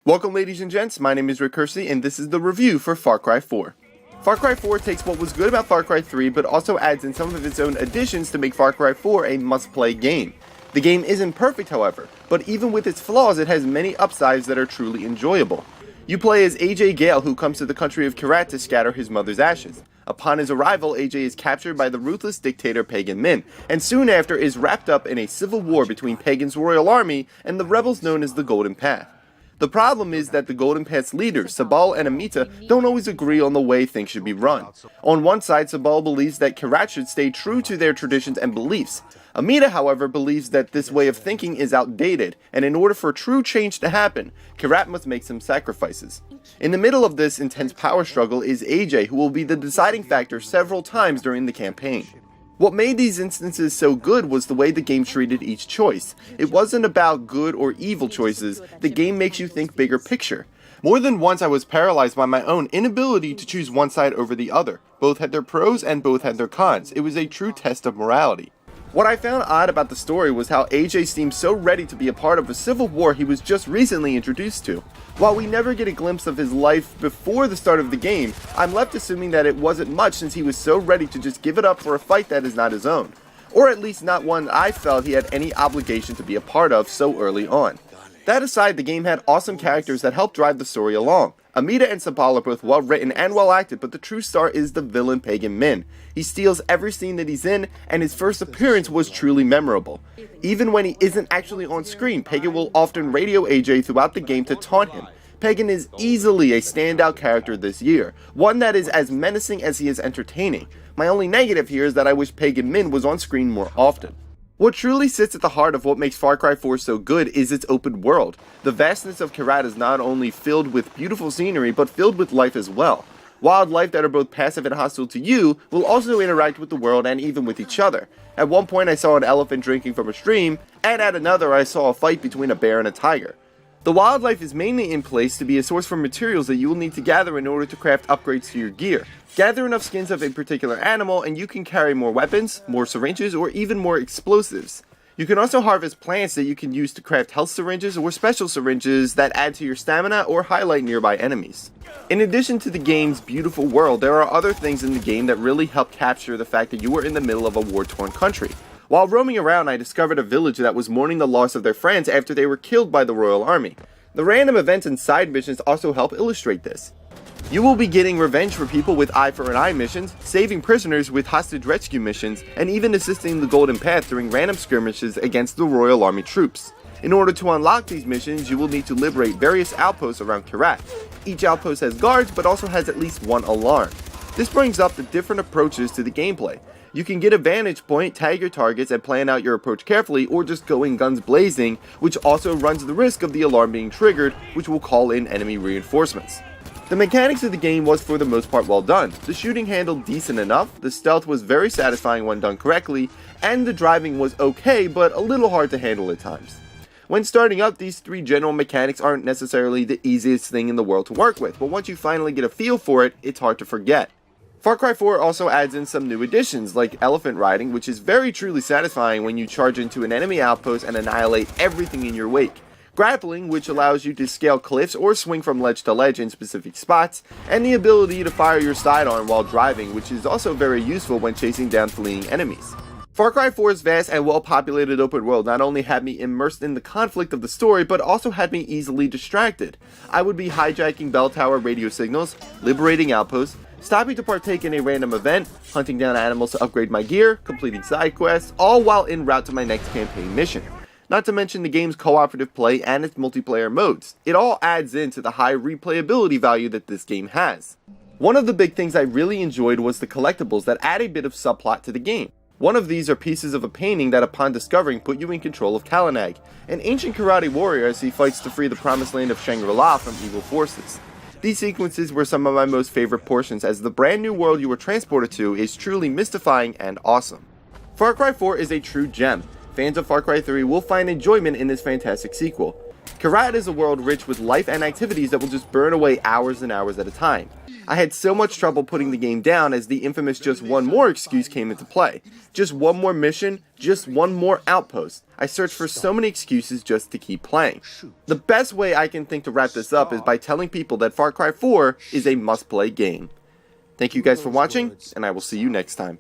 Welcome ladies and gents, my name is Curci and this is the review for Far Cry 4. Far Cry 4 takes what was good about Far Cry 3 but also adds in some of its own additions to make Far Cry 4 a must-play game. The game isn't perfect however, but even with its flaws it has many upsides that are truly enjoyable. You play as AJ Gale, who comes to the country of Kyrat to scatter his mother's ashes. Upon his arrival, AJ is captured by the ruthless dictator Pagan Min, and soon after is wrapped up in a civil war between Pagan's royal army and the rebels known as the Golden Path. The problem is that the Golden Path's leaders, Sabal and Amita, don't always agree on the way things should be run. On one side, Sabal believes that Kyrat should stay true to their traditions and beliefs. Amita, however, believes that this way of thinking is outdated, and in order for true change to happen, Kyrat must make some sacrifices. In the middle of this intense power struggle is AJ, who will be the deciding factor several times during the campaign. What made these instances so good was the way the game treated each choice. It wasn't about good or evil choices, the game makes you think bigger picture. More than once I was paralyzed by my own inability to choose one side over the other. Both had their pros and both had their cons. It was a true test of morality. What I found odd about the story was how AJ seemed so ready to be a part of a civil war he was just recently introduced to. While we never get a glimpse of his life before the start of the game, I'm left assuming that it wasn't much since he was so ready to just give it up for a fight that is not his own. Or at least not one I felt he had any obligation to be a part of so early on. That aside, the game had awesome characters that helped drive the story along. Amita and Sabal are both well written and well acted, but the true star is the villain Pagan Min. He steals every scene that he's in, and his first appearance was truly memorable. Even when he isn't actually on screen, Pagan will often radio AJ throughout the game to taunt him. Pagan is easily a standout character this year, one that is as menacing as he is entertaining. My only negative here is that I wish Pagan Min was on screen more often. What truly sits at the heart of what makes Far Cry 4 so good is its open world. The vastness of Kyrat is not only filled with beautiful scenery, but filled with life as well. Wildlife that are both passive and hostile to you will also interact with the world and even with each other. At one point I saw an elephant drinking from a stream, and at another I saw a fight between a bear and a tiger. The wildlife is mainly in place to be a source for materials that you will need to gather in order to craft upgrades to your gear. Gather enough skins of a particular animal and you can carry more weapons, more syringes, or even more explosives. You can also harvest plants that you can use to craft health syringes or special syringes that add to your stamina or highlight nearby enemies. In addition to the game's beautiful world, there are other things in the game that really help capture the fact that you were in the middle of a war-torn country. While roaming around, I discovered a village that was mourning the loss of their friends after they were killed by the royal army. The random events and side missions also help illustrate this. You will be getting revenge for people with eye for an eye missions, saving prisoners with hostage rescue missions, and even assisting the Golden Path during random skirmishes against the Royal Army troops. In order to unlock these missions, you will need to liberate various outposts around Kyrat. Each outpost has guards, but also has at least one alarm. This brings up the different approaches to the gameplay. You can get a vantage point, tag your targets, and plan out your approach carefully, or just go in guns blazing, which also runs the risk of the alarm being triggered, which will call in enemy reinforcements. The mechanics of the game was for the most part well done. The shooting handled decent enough, the stealth was very satisfying when done correctly, and the driving was okay but a little hard to handle at times. When starting up, these three general mechanics aren't necessarily the easiest thing in the world to work with, but once you finally get a feel for it, it's hard to forget. Far Cry 4 also adds in some new additions, like elephant riding, which is very truly satisfying when you charge into an enemy outpost and annihilate everything in your wake. Grappling, which allows you to scale cliffs or swing from ledge to ledge in specific spots, and the ability to fire your sidearm while driving, which is also very useful when chasing down fleeing enemies. Far Cry 4's vast and well-populated open world not only had me immersed in the conflict of the story, but also had me easily distracted. I would be hijacking bell tower radio signals, liberating outposts, stopping to partake in a random event, hunting down animals to upgrade my gear, completing side quests, all while en route to my next campaign mission. Not to mention the game's cooperative play and its multiplayer modes. It all adds into the high replayability value that this game has. One of the big things I really enjoyed was the collectibles that add a bit of subplot to the game. One of these are pieces of a painting that upon discovering put you in control of Kalanag, an ancient karate warrior as he fights to free the promised land of Shangri-La from evil forces. These sequences were some of my most favorite portions as the brand new world you were transported to is truly mystifying and awesome. Far Cry 4 is a true gem. Fans of Far Cry 3 will find enjoyment in this fantastic sequel. Karat is a world rich with life and activities that will just burn away hours and hours at a time. I had so much trouble putting the game down as the infamous just one more excuse came into play. Just one more mission, just one more outpost. I searched for so many excuses just to keep playing. The best way I can think to wrap this up is by telling people that Far Cry 4 is a must-play game. Thank you guys for watching, and I will see you next time.